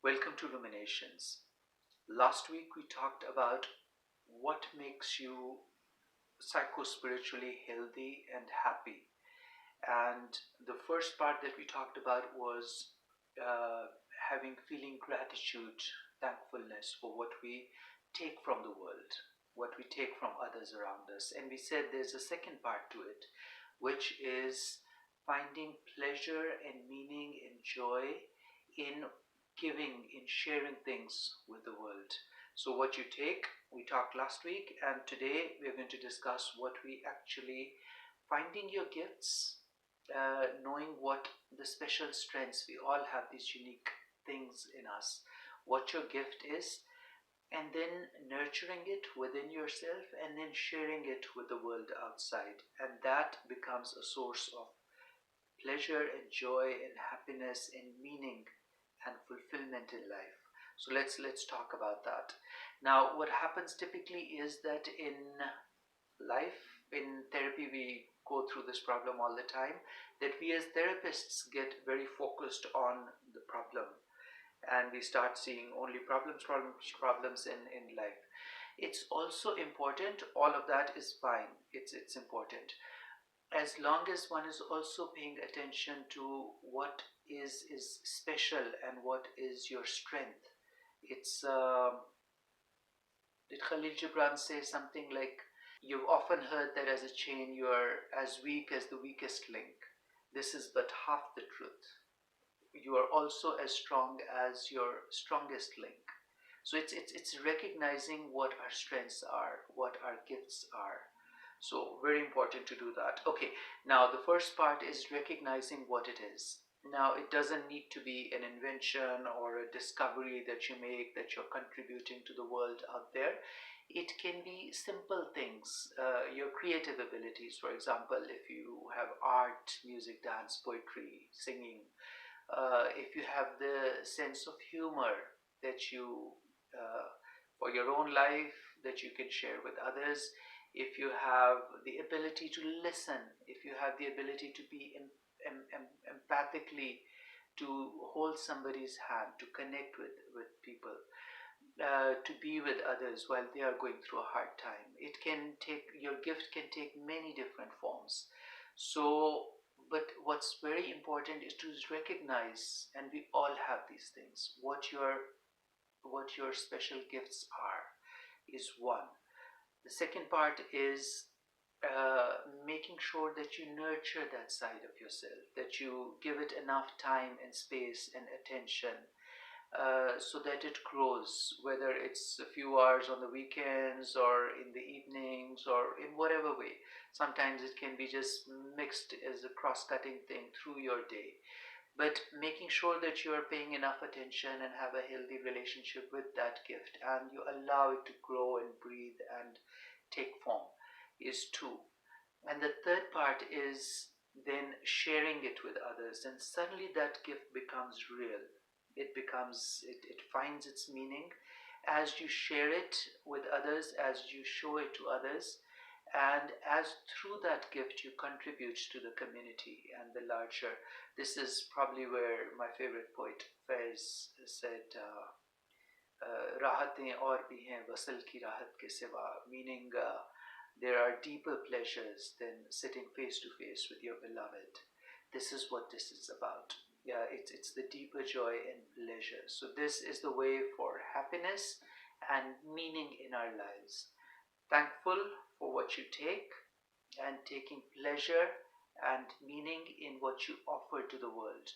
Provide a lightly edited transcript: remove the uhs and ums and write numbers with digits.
Welcome to Ruminations. Last week we talked about what makes you psycho-spiritually healthy and happy. And the first part that we talked about was feeling gratitude, thankfulness for what we take from the world, what we take from others around us. And we said there's a second part to it, which is finding pleasure and meaning and joy in giving, in sharing things with the world. So, what you take, we talked last week, and today we're going to discuss what we actually finding your gifts, knowing what the special strengths, we all have these unique things in us, what your gift is, and then nurturing it within yourself and then sharing it with the world outside. And that becomes a source of pleasure and joy and happiness and meaning and fulfillment in life. So let's talk about that. Now, what happens typically is that in life, in therapy, we go through this problem all the time, that we as therapists get very focused on the problem, and we start seeing only problems in life. It's also important, all of that is fine, it's important, as long as one is also paying attention to what is special and what is your strength. It's did Khalil Gibran say something like, you've often heard that as a chain you are as weak as the weakest link. This is but half the truth. You are also as strong as your strongest link. So it's recognizing what our strengths are, what our gifts are. So very important to do that. Okay, now the first part is recognizing what it is. Now, it doesn't need to be an invention or a discovery that you make, that you're contributing to the world out there. It can be simple things, your creative abilities. For example, if you have art, music, dance, poetry, singing, if you have the sense of humor that you, for your own life, that you can share with others, if you have the ability to listen, if you have the ability to be empathically, to hold somebody's hand, to connect with people, to be with others while they are going through a hard time. It can take, your gift can take many different forms. So, but what's very important is to recognize, and we all have these things, what your special gifts are is one. The second part is making sure that you nurture that side of yourself, that you give it enough time and space and attention, so that it grows, whether it's a few hours on the weekends or in the evenings or in whatever way. Sometimes it can be just mixed as a cross-cutting thing through your day. But making sure that you are paying enough attention and have a healthy relationship with that gift, and you allow it to grow and breathe and take form, is two. And the third part is then sharing it with others, and suddenly that gift becomes real. It finds its meaning as you share it with others, as you show it to others, and as through that gift you contribute to the community and the larger. This is probably where my favorite poet Faiz said, राहतें और भी हैं वसल की राहत के सिवा, meaning there are deeper pleasures than sitting face to face with your beloved. This is what this is about. Yeah, it's the deeper joy and pleasure. So this is the way for happiness and meaning in our lives. Thankful for what you take, and taking pleasure and meaning in what you offer to the world.